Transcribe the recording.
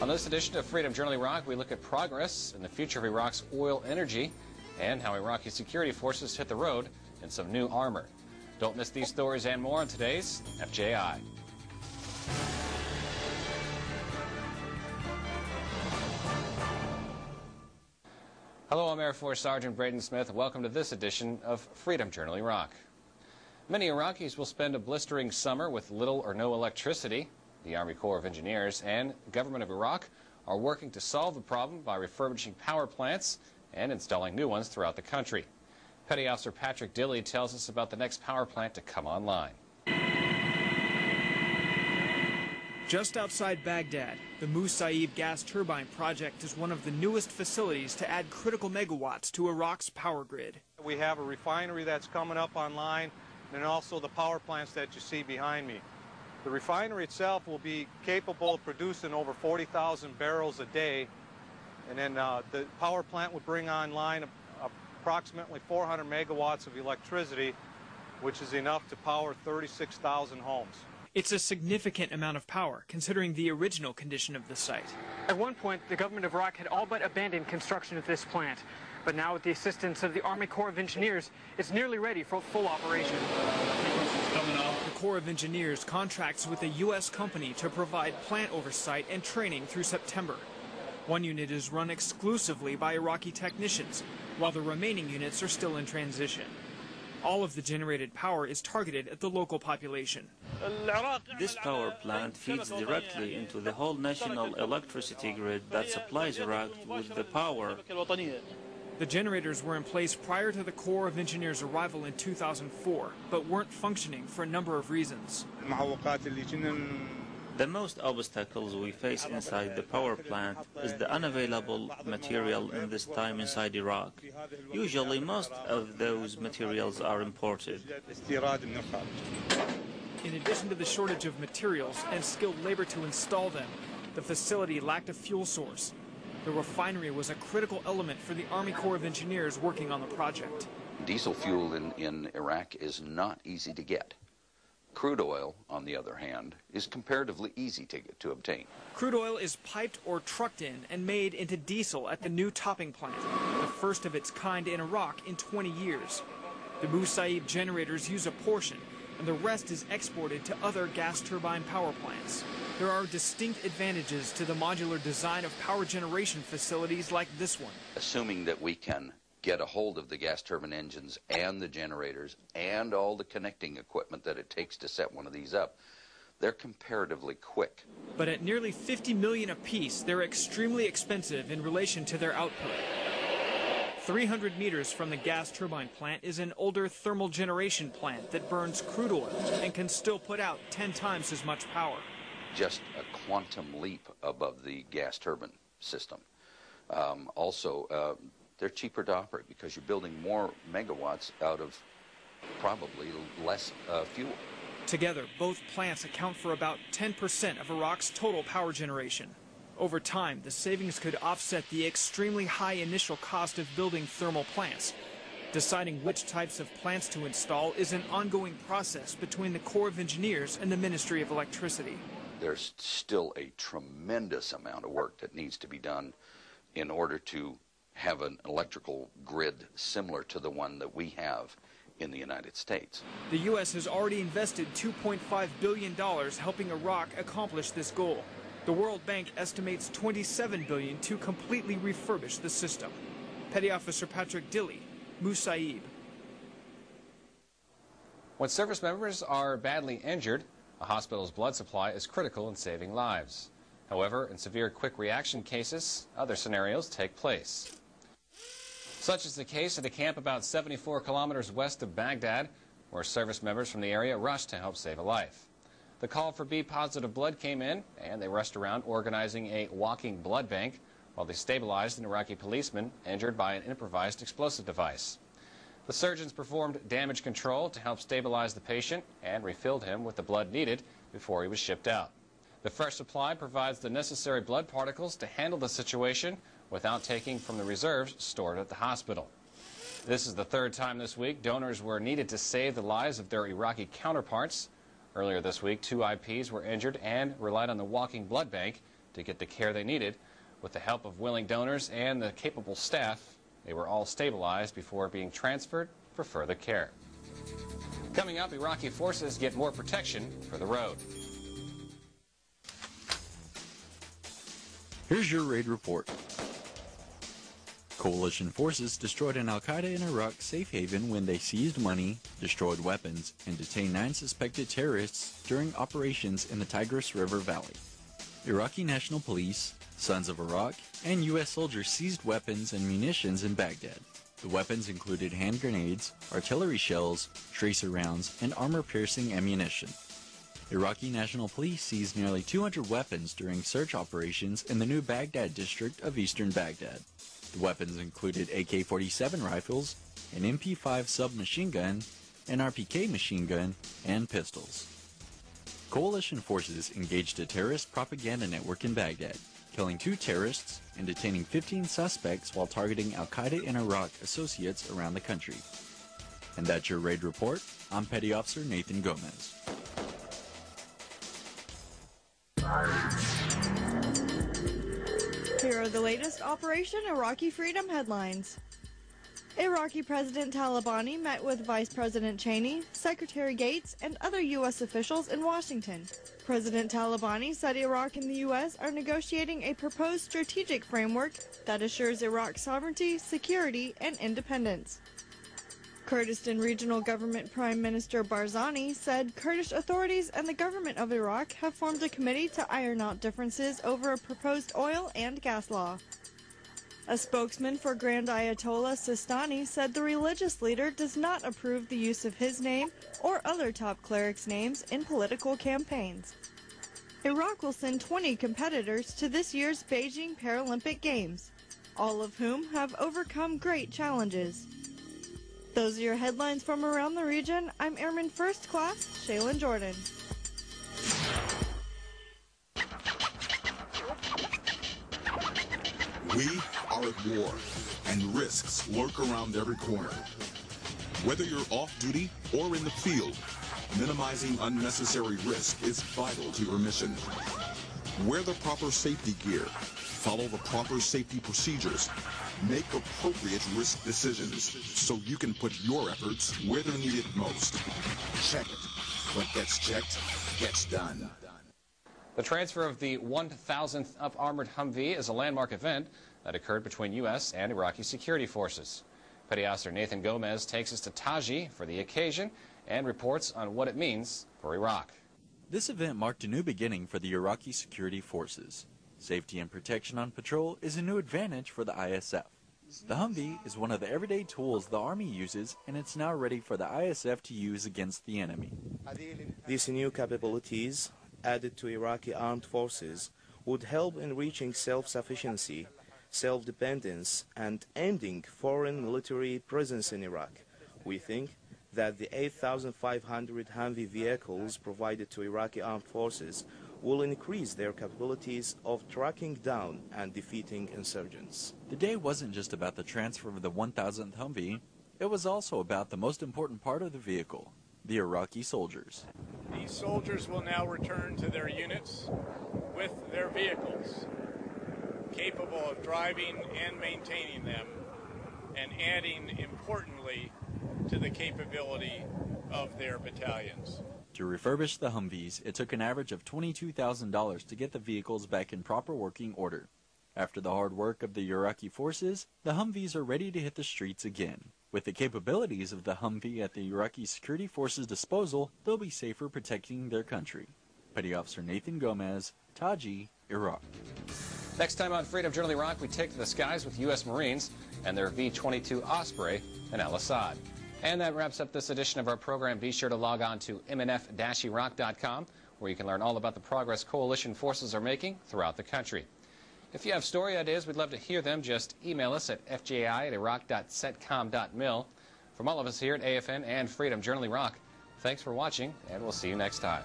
On this edition of Freedom Journal Iraq, we look at progress in the future of Iraq's oil energy and how Iraqi security forces hit the road in some new armor. Don't miss these stories and more on today's FJI. Hello, I'm Air Force Sergeant Braden Smith. Welcome to this edition of Freedom Journal Iraq. Many Iraqis will spend a blistering summer with little or no electricity. The Army Corps of Engineers and the government of Iraq are working to solve the problem by refurbishing power plants and installing new ones throughout the country. Petty Officer Patrick Dilley tells us about the next power plant to come online. Just outside Baghdad, the Musaib gas turbine project is one of the newest facilities to add critical megawatts to Iraq's power grid. We have a refinery that's coming up online, and also the power plants that you see behind me. The refinery itself will be capable of producing over 40,000 barrels a day, and then the power plant would bring online approximately 400 megawatts of electricity, which is enough to power 36,000 homes. It's a significant amount of power, considering the original condition of the site. At one point, the government of Iraq had all but abandoned construction of this plant. But now, with the assistance of the Army Corps of Engineers, it's nearly ready for full operation. The Corps of Engineers contracts with a U.S. company to provide plant oversight and training through September. One unit is run exclusively by Iraqi technicians, while the remaining units are still in transition. All of the generated power is targeted at the local population. This power plant feeds directly into the whole national electricity grid that supplies Iraq with the power. The generators were in place prior to the Corps of Engineers' arrival in 2004, but weren't functioning for a number of reasons. The most obstacles we face inside the power plant is the unavailable material in this time inside Iraq. Usually most of those materials are imported. In addition to the shortage of materials and skilled labor to install them, the facility lacked a fuel source. The refinery was a critical element for the Army Corps of Engineers working on the project. Diesel fuel in Iraq is not easy to get. Crude oil, on the other hand, is comparatively easy to obtain. Crude oil is piped or trucked in and made into diesel at the new topping plant, the first of its kind in Iraq in 20 years. The Musaib generators use a portion, and the rest is exported to other gas turbine power plants. There are distinct advantages to the modular design of power generation facilities like this one. Assuming that we can get a hold of the gas turbine engines and the generators and all the connecting equipment that it takes to set one of these up, they're comparatively quick. But at nearly $50 million apiece, they're extremely expensive in relation to their output. 300 meters from the gas turbine plant is an older thermal generation plant that burns crude oil and can still put out 10 times as much power. Just a quantum leap above the gas turbine system. They're cheaper to operate because you're building more megawatts out of probably less fuel. Together, both plants account for about 10% of Iraq's total power generation. Over time, the savings could offset the extremely high initial cost of building thermal plants. Deciding which types of plants to install is an ongoing process between the Corps of Engineers and the Ministry of Electricity. There's still a tremendous amount of work that needs to be done in order to have an electrical grid similar to the one that we have in the United States. The U.S. has already invested $2.5 billion helping Iraq accomplish this goal. The World Bank estimates $27 billion to completely refurbish the system. Petty Officer Patrick Dilley, Musaib. When service members are badly injured, a hospital's blood supply is critical in saving lives. However, in severe quick reaction cases, other scenarios take place. Such is the case at a camp about 74 kilometers west of Baghdad, where service members from the area rushed to help save a life. The call for B-positive blood came in, and they rushed around organizing a walking blood bank while they stabilized an Iraqi policeman injured by an improvised explosive device. The surgeons performed damage control to help stabilize the patient and refilled him with the blood needed before he was shipped out. The fresh supply provides the necessary blood particles to handle the situation without taking from the reserves stored at the hospital. This is the third time this week donors were needed to save the lives of their Iraqi counterparts. Earlier this week, 2 IPs were injured and relied on the walking blood bank to get the care they needed. With the help of willing donors and the capable staff, they were all stabilized before being transferred for further care. Coming up, Iraqi forces get more protection for the road. Here's your raid report. Coalition forces destroyed an al-Qaeda in Iraq safe haven when they seized money, destroyed weapons, and detained 9 suspected terrorists during operations in the Tigris River Valley. Iraqi National Police, Sons of Iraq, and U.S. soldiers seized weapons and munitions in Baghdad. The weapons included hand grenades, artillery shells, tracer rounds, and armor-piercing ammunition. Iraqi National Police seized nearly 200 weapons during search operations in the new Baghdad district of eastern Baghdad. The weapons included AK-47 rifles, an MP5 submachine gun, an RPK machine gun, and pistols. Coalition forces engaged a terrorist propaganda network in Baghdad, killing 2 terrorists and detaining 15 suspects while targeting al-Qaeda in Iraq associates around the country. And that's your raid report. I'm Petty Officer Nathan Gomez. Here are the latest Operation Iraqi Freedom headlines. Iraqi President Talabani met with Vice President Cheney, Secretary Gates, and other U.S. officials in Washington. President Talabani said Iraq and the U.S. are negotiating a proposed strategic framework that assures Iraq's sovereignty, security, and independence. Kurdistan Regional Government Prime Minister Barzani said Kurdish authorities and the government of Iraq have formed a committee to iron out differences over a proposed oil and gas law. A spokesman for Grand Ayatollah Sistani said the religious leader does not approve the use of his name or other top clerics' names in political campaigns. Iraq will send 20 competitors to this year's Beijing Paralympic Games, all of whom have overcome great challenges. Those are your headlines from around the region. I'm Airman First Class Shaylin Jordan. We are at war, and risks lurk around every corner. Whether you're off duty or in the field, minimizing unnecessary risk is vital to your mission. Wear the proper safety gear, follow the proper safety procedures, make appropriate risk decisions so you can put your efforts where they're needed most. Check it. What gets checked gets done. The transfer of the 1,000th up-armored Humvee is a landmark event that occurred between U.S. and Iraqi security forces. Petty Officer Nathan Gomez takes us to Taji for the occasion and reports on what it means for Iraq. This event marked a new beginning for the Iraqi security forces. Safety and protection on patrol is a new advantage for the ISF. The Humvee is one of the everyday tools the Army uses, and it's now ready for the ISF to use against the enemy. These new capabilities, added to Iraqi armed forces, would help in reaching self-sufficiency, self-dependence, and ending foreign military presence in Iraq. We think that the 8,500 Humvee vehicles provided to Iraqi armed forces will increase their capabilities of tracking down and defeating insurgents. The day wasn't just about the transfer of the 1,000th Humvee, it was also about the most important part of the vehicle, the Iraqi soldiers. These soldiers will now return to their units with their vehicles, capable of driving and maintaining them, and adding, importantly, to the capability of their battalions. To refurbish the Humvees, it took an average of $22,000 to get the vehicles back in proper working order. After the hard work of the Iraqi forces, the Humvees are ready to hit the streets again. With the capabilities of the Humvee at the Iraqi security forces' disposal, they'll be safer protecting their country. Petty Officer Nathan Gomez, Taji, Iraq. Next time on Freedom Journal Iraq, we take to the skies with U.S. Marines and their V-22 Osprey in Al-Assad. And that wraps up this edition of our program. Be sure to log on to mnf-iraq.com, where you can learn all about the progress coalition forces are making throughout the country. If you have story ideas, we'd love to hear them. Just email us at fjai@iraq.centcom.mil. From all of us here at AFN and Freedom Journal Iraq, thanks for watching, and we'll see you next time.